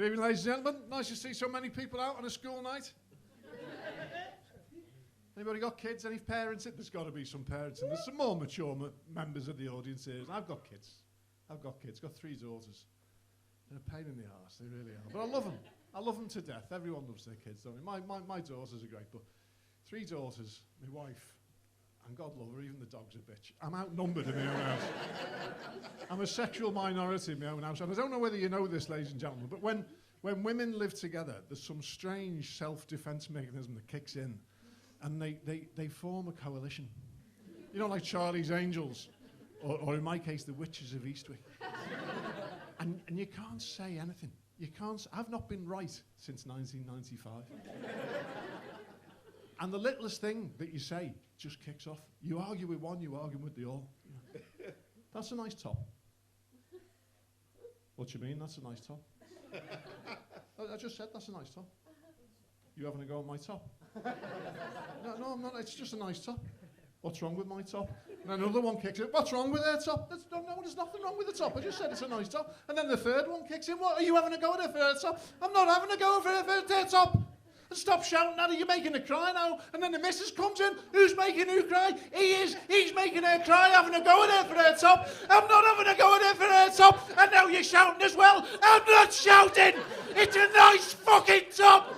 Good evening, ladies and gentlemen. Nice to see so many people out on a school night. Anybody got kids? Any parents? There's got to be some parents. And there's some more mature members of the audience here. I've got kids. Got 3 daughters. They're a pain in the arse. They really are. But I love them. I love them to death. Everyone loves their kids, don't they? My daughters are great, but 3 daughters, my wife, and God love her, even the dog's a bitch. I'm outnumbered in my own house. I'm a sexual minority in my own house. And I don't know whether you know this, ladies and gentlemen, but when women live together, there's some strange self-defense mechanism that kicks in. And they form a coalition. You know, like Charlie's Angels, or in my case, the Witches of Eastwick. and you can't say anything. I've not been right since 1995. And the littlest thing that you say just kicks off. You argue with one, you argue with the all. You know. That's a nice top. What do you mean, that's a nice top? I just said that's a nice top. You having a go at my top? No, I'm not. It's just a nice top. What's wrong with my top? And then another one kicks in. What's wrong with their top? No, there's nothing wrong with the top. I just said it's a nice top. And then the third one kicks in. What, are you having a go at their top? I'm not having a go at their top. And stop shouting at her, you're making her cry now. And then the missus comes in. Who's making who cry? He is. He's making her cry, having a go at her for her top. I'm not having a go at her for her top. And now you're shouting as well. I'm not shouting. It's a nice fucking top.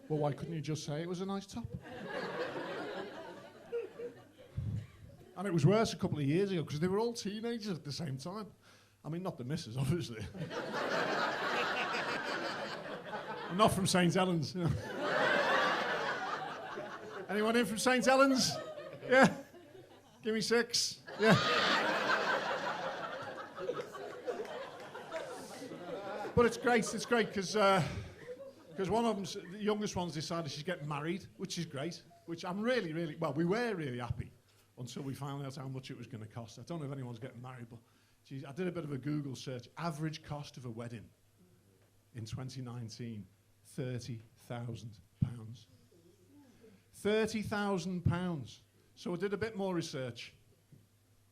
Well, why couldn't you just say it was a nice top? And it was worse a couple of years ago because they were all teenagers at the same time. I mean, not the missus, obviously. I'm not from St. Helens. You know. Anyone in from St. Helens? Yeah? Give me 6. Yeah. But it's great because one of them, the youngest one's decided she's getting married, which is great, which I'm really, well, we were really happy until we found out how much it was going to cost. I don't know if anyone's getting married, but geez, I did a bit of a Google search. Average cost of a wedding in 2019, £30,000. £30,000. So I did a bit more research.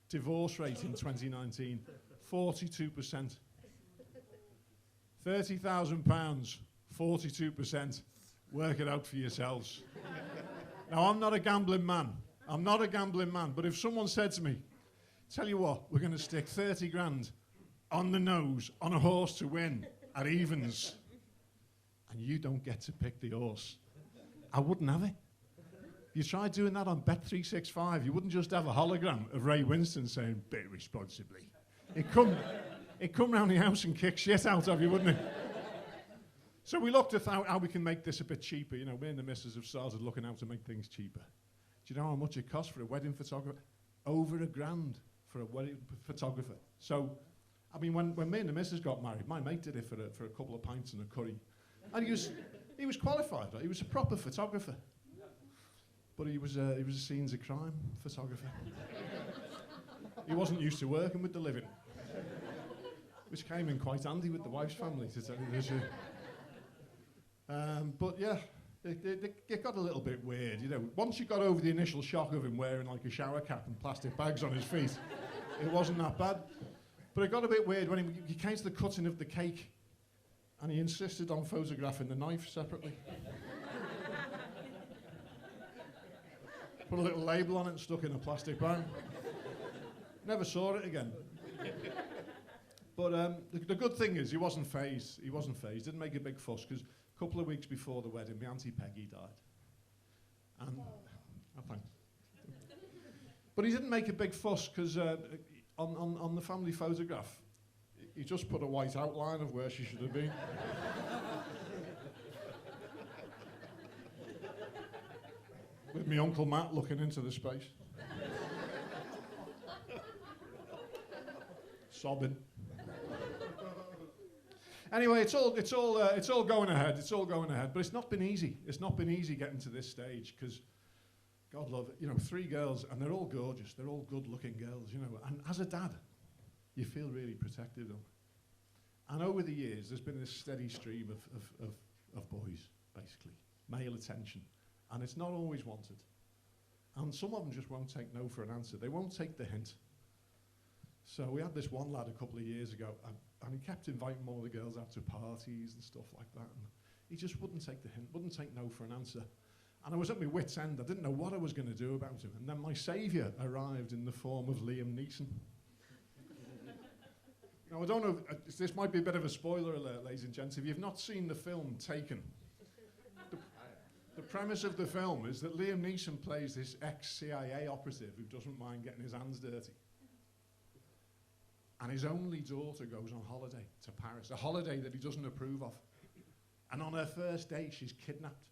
Divorce rate in 2019, 42%. £30,000. 42%. Work it out for yourselves. Now, I'm not a gambling man. But if someone said to me, tell you what, we're going to stick 30 grand on the nose on a horse to win at evens, and you don't get to pick the horse, I wouldn't have it. You tried doing that on Bet365, you wouldn't just have a hologram of Ray Winston saying, bet responsibly. He'd come round the house and kick shit out of you, wouldn't he? So we looked at how we can make this a bit cheaper. You know, me and the missus have started looking how to make things cheaper. Do you know how much it costs for a wedding photographer? Over £1,000 for a wedding photographer. So, I mean, when me and the missus got married, my mate did it for a couple of pints and a curry. And he was qualified, right? He was a proper photographer. But he was a scenes of crime photographer. He wasn't used to working with the living. Which came in quite handy with the wife's family, to tell you the truth. But yeah, it got a little bit weird, you know. Once you got over the initial shock of him wearing like a shower cap and plastic bags on his feet, it wasn't that bad. But it got a bit weird when he came to the cutting of the cake and he insisted on photographing the knife separately. Put a little label on it and stuck in a plastic bag. Never saw it again. But the good thing is he wasn't phased. Didn't make a big fuss because a couple of weeks before the wedding, my Auntie Peggy died. And thanks. But he didn't make a big fuss because on the family photograph, he just put a white outline of where she should have been. With my Uncle Matt looking into the space. Sobbing. Anyway, it's all going ahead. It's all going ahead, but it's not been easy. It's not been easy getting to this stage because, God love it, you know, 3 girls and they're all gorgeous. They're all good-looking girls, you know. And as a dad, you feel really protective of them. And over the years, there's been this steady stream of boys, basically, male attention, and it's not always wanted. And some of them just won't take no for an answer. They won't take the hint. So we had this one lad a couple of years ago, and he kept inviting one of the girls out to parties and stuff like that. And he just wouldn't take the hint, wouldn't take no for an answer. And I was at my wit's end. I didn't know what I was going to do about him. And then my saviour arrived in the form of Liam Neeson. Now, I don't know, this might be a bit of a spoiler alert, ladies and gents. If you've not seen the film Taken, the premise of the film is that Liam Neeson plays this ex-CIA operative who doesn't mind getting his hands dirty. And his only daughter goes on holiday to Paris, a holiday that he doesn't approve of. And on her first day, she's kidnapped.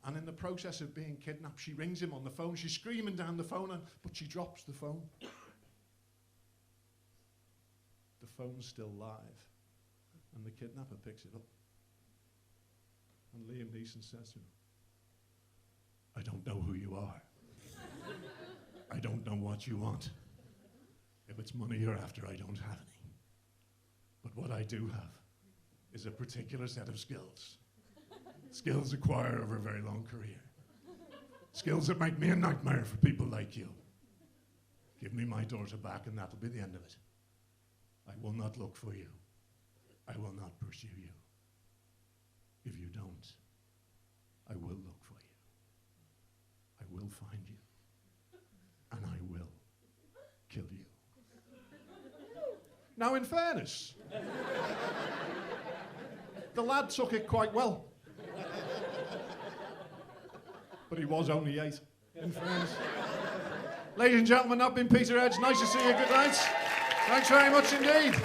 And in the process of being kidnapped, she rings him on the phone. She's screaming down the phone, but she drops the phone. The phone's still live. And the kidnapper picks it up. And Liam Neeson says to him, I don't know who you are. I don't know what you want. If it's money you're after, I don't have any. But what I do have is a particular set of skills. Skills acquired over a very long career. Skills that make me a nightmare for people like you. Give me my daughter back and that'll be the end of it. I will not look for you. I will not pursue you. If you don't, I will look for you. I will find you. And I will kill you. Now, in fairness, the lad took it quite well. But he was only 8, in fairness. Ladies and gentlemen, I've been Peter Edge. Nice to see you. Good night. Thanks very much indeed.